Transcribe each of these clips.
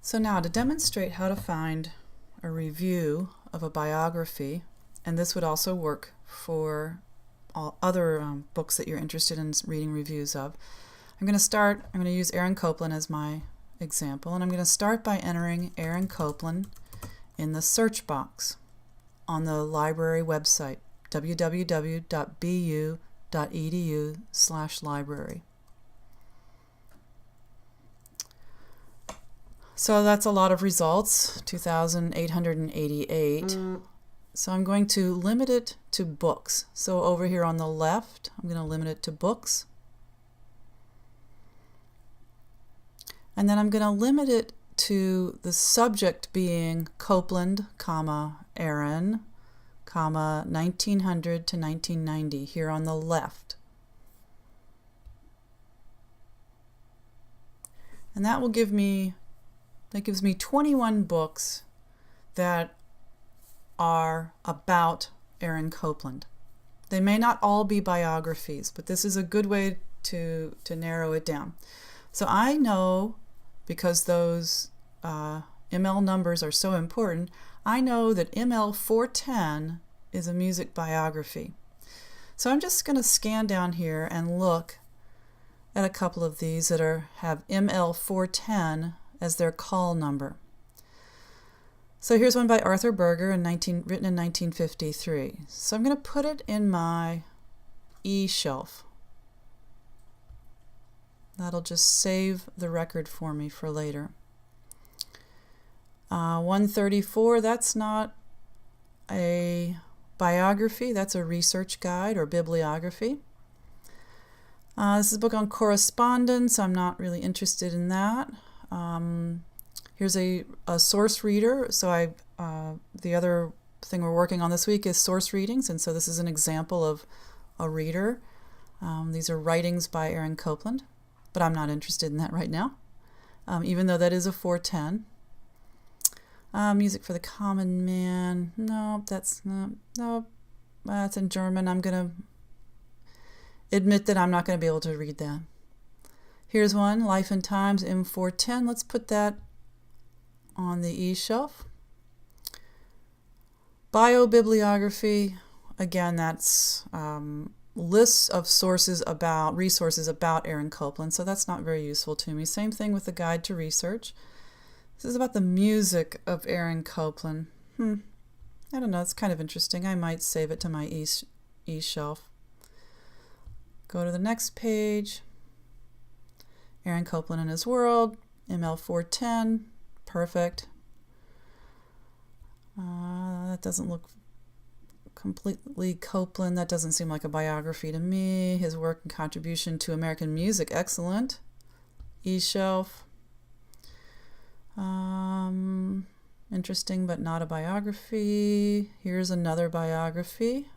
So now to demonstrate how to find a review of a biography, and this would also work for all other books that you're interested in reading reviews of, I'm going to use Aaron Copland as my example, and I'm going to start by entering Aaron Copland in the search box on the library website, www.bu.edu/library. So that's a lot of results, 2,888. So I'm going to limit it to books. So over here on the left, I'm going to limit it to books. And then I'm going to limit it to the subject being Copland, Aaron, 1900 to 1990 here on the left. And that gives me 21 books that are about Aaron Copland. They may not all be biographies, but this is a good way to narrow it down. So I know, because those ML numbers are so important, I know that ML 410 is a music biography. So I'm just going to scan down here and look at a couple of these that have ML 410 as their call number. So here's one by Arthur Berger, written in 1953. So I'm going to put it in my eShelf. That'll just save the record for me for later. 134, that's not a biography, that's a research guide or bibliography. This is a book on correspondence. I'm not really interested in that. Here's a source reader. So the other thing we're working on this week is source readings, and so this is an example of a reader. These are writings by Aaron Copland, but I'm not interested in that right now, even though that is a 410. Music for the Common Man. No, that's in German. I'm going to admit that I'm not going to be able to read that. Here's one, Life and Times, M410. Let's put that on the eShelf. Biobibliography, again, that's lists of resources about Aaron Copland, so that's not very useful to me. Same thing with the Guide to Research. This is about the music of Aaron Copland. I don't know, it's kind of interesting. I might save it to my eShelf. Go to the next page. Aaron Copland and His World, ML 410, perfect. That doesn't look completely Copland. That doesn't seem like a biography to me. His work and contribution to American music, excellent. eShelf. Interesting, but not a biography. Here's another biography.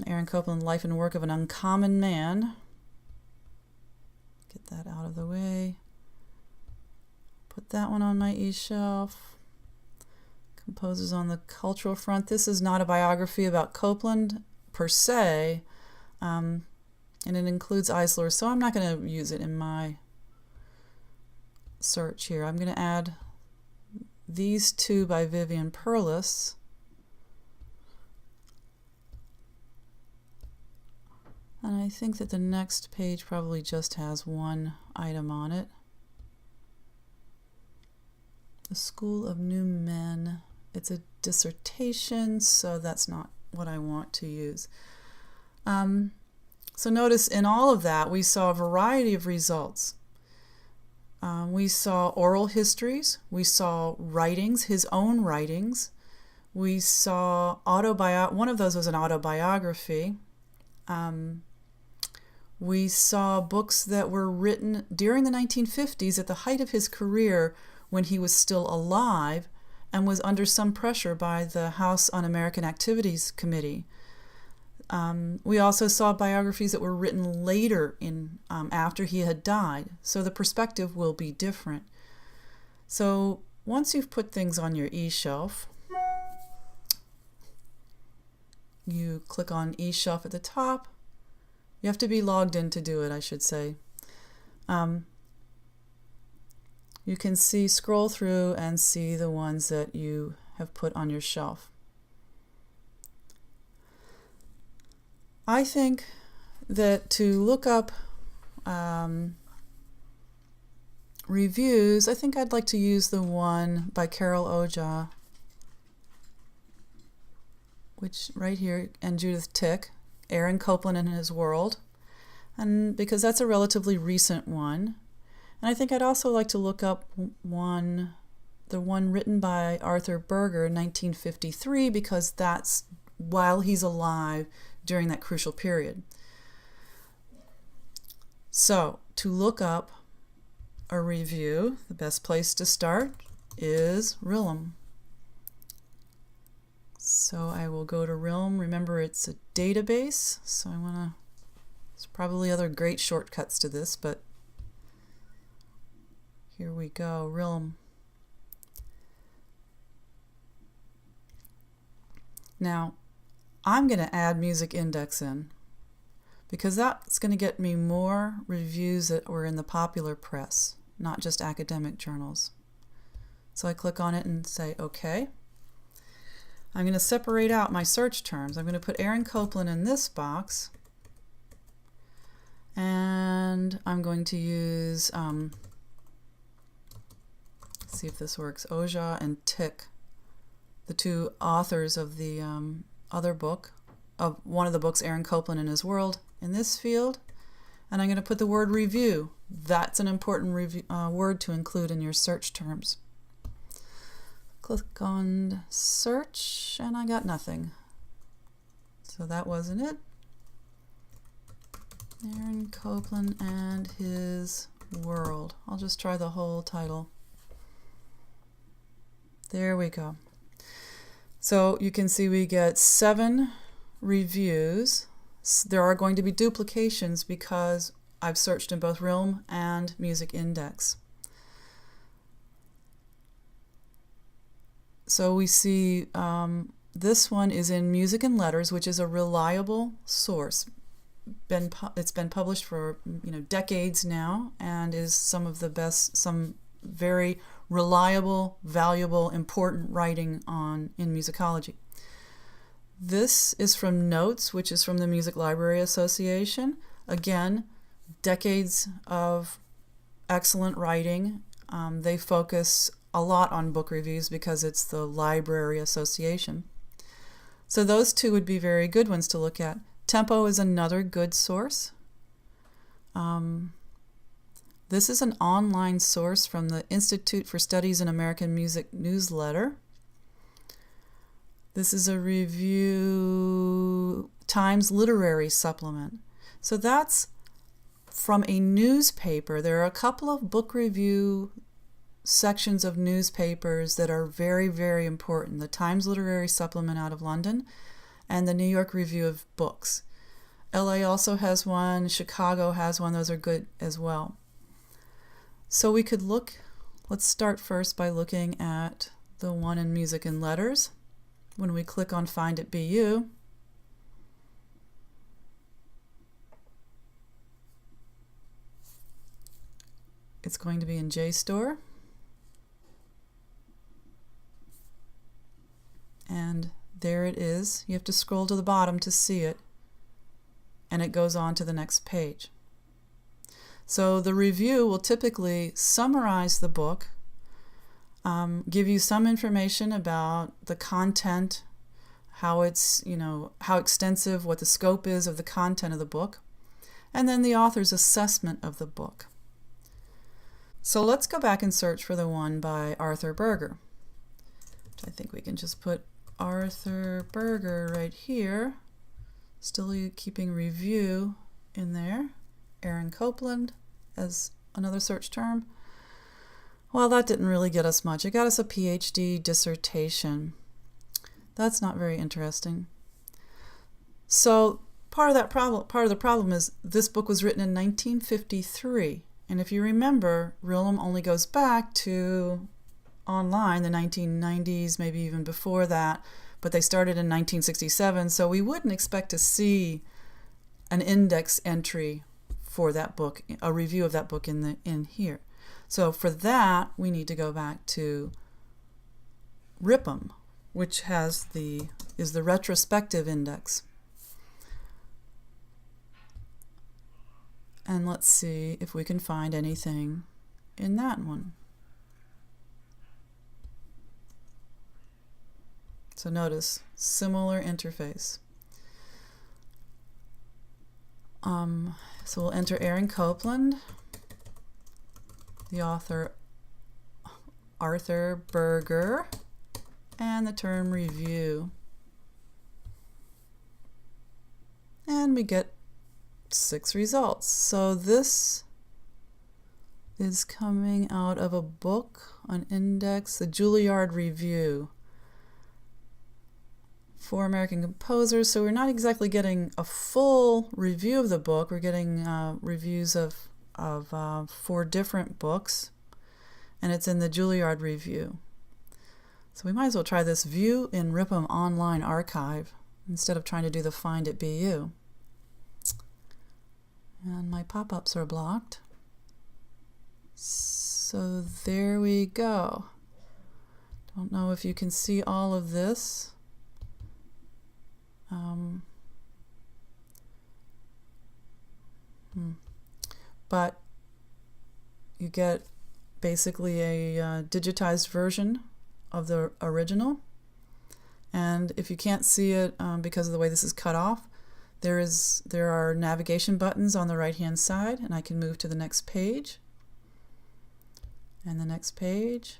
Aaron Copland, Life and Work of an Uncommon Man. Get that out of the way. Put that one on my eShelf. Composers on the Cultural Front. This is not a biography about Copland per se, and it includes Eisler, so I'm not going to use it in my search here. I'm going to add these two by Vivian Perlis. And I think that the next page probably just has one item on it. The School of New Men. It's a dissertation, so that's not what I want to use. So notice in all of that we saw a variety of results. We saw oral histories, we saw writings, his own writings. We saw one of those was an autobiography. We saw books that were written during the 1950s at the height of his career when he was still alive and was under some pressure by the House Un-American Activities Committee. We also saw biographies that were written later after he had died, so the perspective will be different. So once you've put things on your eShelf, you click on eShelf at the top. You have to be logged in to do it, I should say. you can scroll through and see the ones that you have put on your shelf. I think that to look up reviews, I think I'd like to use the one by Carol Oja, which right here, and Judith Tick, Aaron Copland and His World, and because that's a relatively recent one. And I think I'd also like to look up the one written by Arthur Berger in 1953, because that's while he's alive during that crucial period. So, to look up a review, the best place to start is Realm. So I will go to Realm. Remember, it's a database, so there's probably other great shortcuts to this, but here we go, Realm. Now, I'm going to add Music Index in, because that's going to get me more reviews that were in the popular press, not just academic journals. So I click on it and say, OK. I'm going to separate out my search terms. I'm going to put Aaron Copland in this box, and I'm going to use, see if this works, Oja and Tick, the two authors of the other book, of one of the books, Aaron Copland and His World, in this field. And I'm going to put the word review. That's an important word to include in your search terms. Click on search, and I got nothing. So that wasn't it. Aaron Copland and His World. I'll just try the whole title. There we go. So you can see we get 7 reviews. There are going to be duplications because I've searched in both Realm and Music Index. So we see this one is in Music and Letters, which is a reliable source. It's been published for decades now, and is some of the best, some very reliable, valuable, important writing in musicology. This is from Notes, which is from the Music Library Association. Again, decades of excellent writing. They focus a lot on book reviews because it's the Library Association. So those two would be very good ones to look at. Tempo is another good source. This is an online source from the Institute for Studies in American Music newsletter. This is a review, Times Literary Supplement. So that's from a newspaper. There are a couple of book review sections of newspapers that are very, very important. The Times Literary Supplement out of London and the New York Review of Books. LA also has one, Chicago has one, those are good as well. So we could let's start first by looking at the one in Music and Letters. When we click on Find at BU, it's going to be in JSTOR. And there it is. You have to scroll to the bottom to see it, and it goes on to the next page. So the review will typically summarize the book, give you some information about the content, how it's, how extensive, what the scope is of the content of the book, and then the author's assessment of the book. So let's go back and search for the one by Arthur Berger. I think we can just put Arthur Berger right here, still keeping review in there. Aaron Copland as another search term. Well, that didn't really get us much. It got us a PhD dissertation. That's not very interesting. So part of the problem is this book was written in 1953, and if you remember, Realm only goes back to online, the 1990s, maybe even before that, but they started in 1967, so we wouldn't expect to see an index entry for that book, a review of that book in here. So for that, we need to go back to RIPM, which is the retrospective index. And let's see if we can find anything in that one. So notice, similar interface. So we'll enter Aaron Copland, the author Arthur Berger, and the term review. And we get 6 results. So this is coming out of a book, an index, the Juilliard Review. 4 American composers, so we're not exactly getting a full review of the book. We're getting reviews of 4 different books, and it's in the Juilliard Review. So we might as well try this View in RIPM Online Archive instead of trying to do the Find at BU. And my pop-ups are blocked. So there we go. Don't know if you can see all of this. But you get basically a digitized version of the original, and if you can't see it because of the way this is cut off, there are navigation buttons on the right hand side, and I can move to the next page and the next page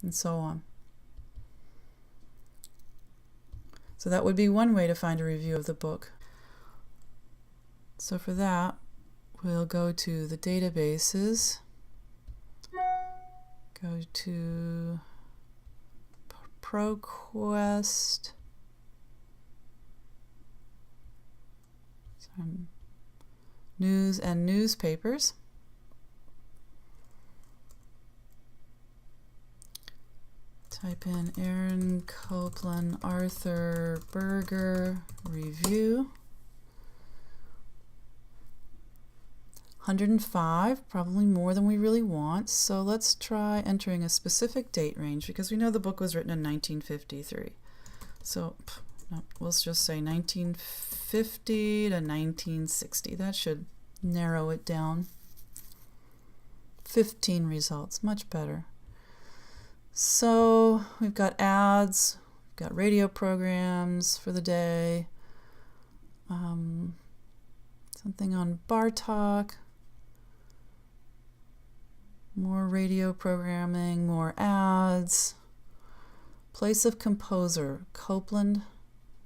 and so on. So that would be one way to find a review of the book. So for that, we'll go to the databases, go to ProQuest, news and newspapers. Type in Aaron Copland, Arthur Berger review. 105, probably more than we really want. So let's try entering a specific date range because we know the book was written in 1953. So no, let's just say 1950 to 1960. That should narrow it down. 15 results, much better. So we've got ads, we've got radio programs for the day, something on Bartok, more radio programming, more ads, place of composer, Copland,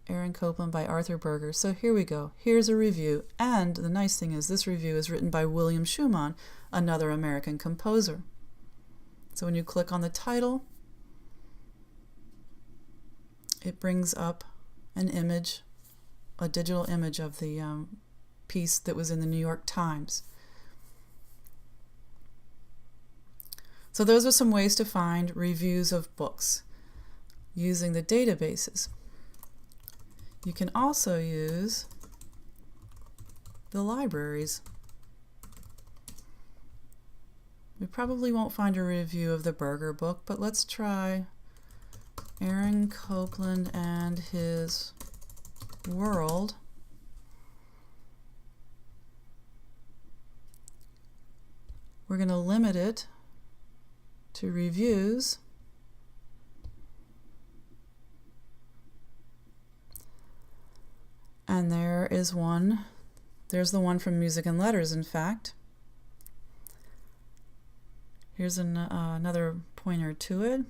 Aaron Copland by Arthur Berger. So here we go. Here's a review, and the nice thing is this review is written by William Schumann, another American composer. So when you click on the title, it brings up an image, a digital image of the piece that was in the New York Times. So those are some ways to find reviews of books using the databases. You can also use the libraries. We probably won't find a review of the Berger book, but let's try Aaron Copland and his world. We're going to limit it to reviews. And there is one. There's the one from Music and Letters, in fact. Here's another pointer to it.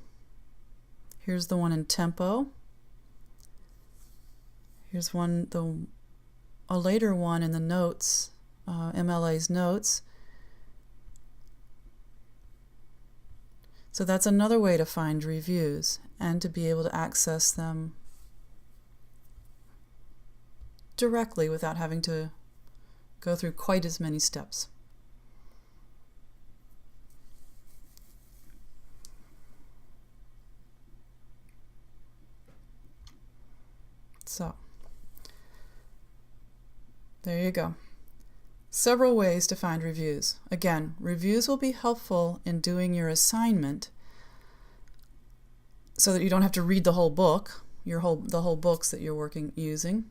Here's the one in Tempo. Here's a later one in the notes, MLA's notes. So that's another way to find reviews and to be able to access them directly without having to go through quite as many steps. So there you go. Several ways to find reviews. Again, reviews will be helpful in doing your assignment so that you don't have to read the whole book, the whole books that you're using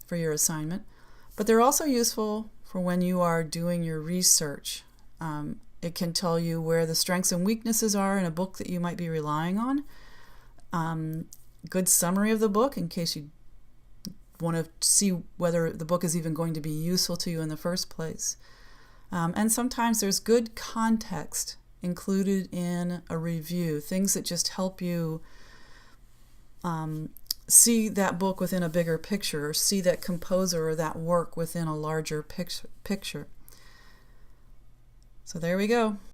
for your assignment. But they're also useful for when you are doing your research. It can tell you where the strengths and weaknesses are in a book that you might be relying on. Good summary of the book in case you want to see whether the book is even going to be useful to you in the first place. And sometimes there's good context included in a review, things that just help you see that book within a bigger picture, or see that composer or that work within a larger picture. So there we go.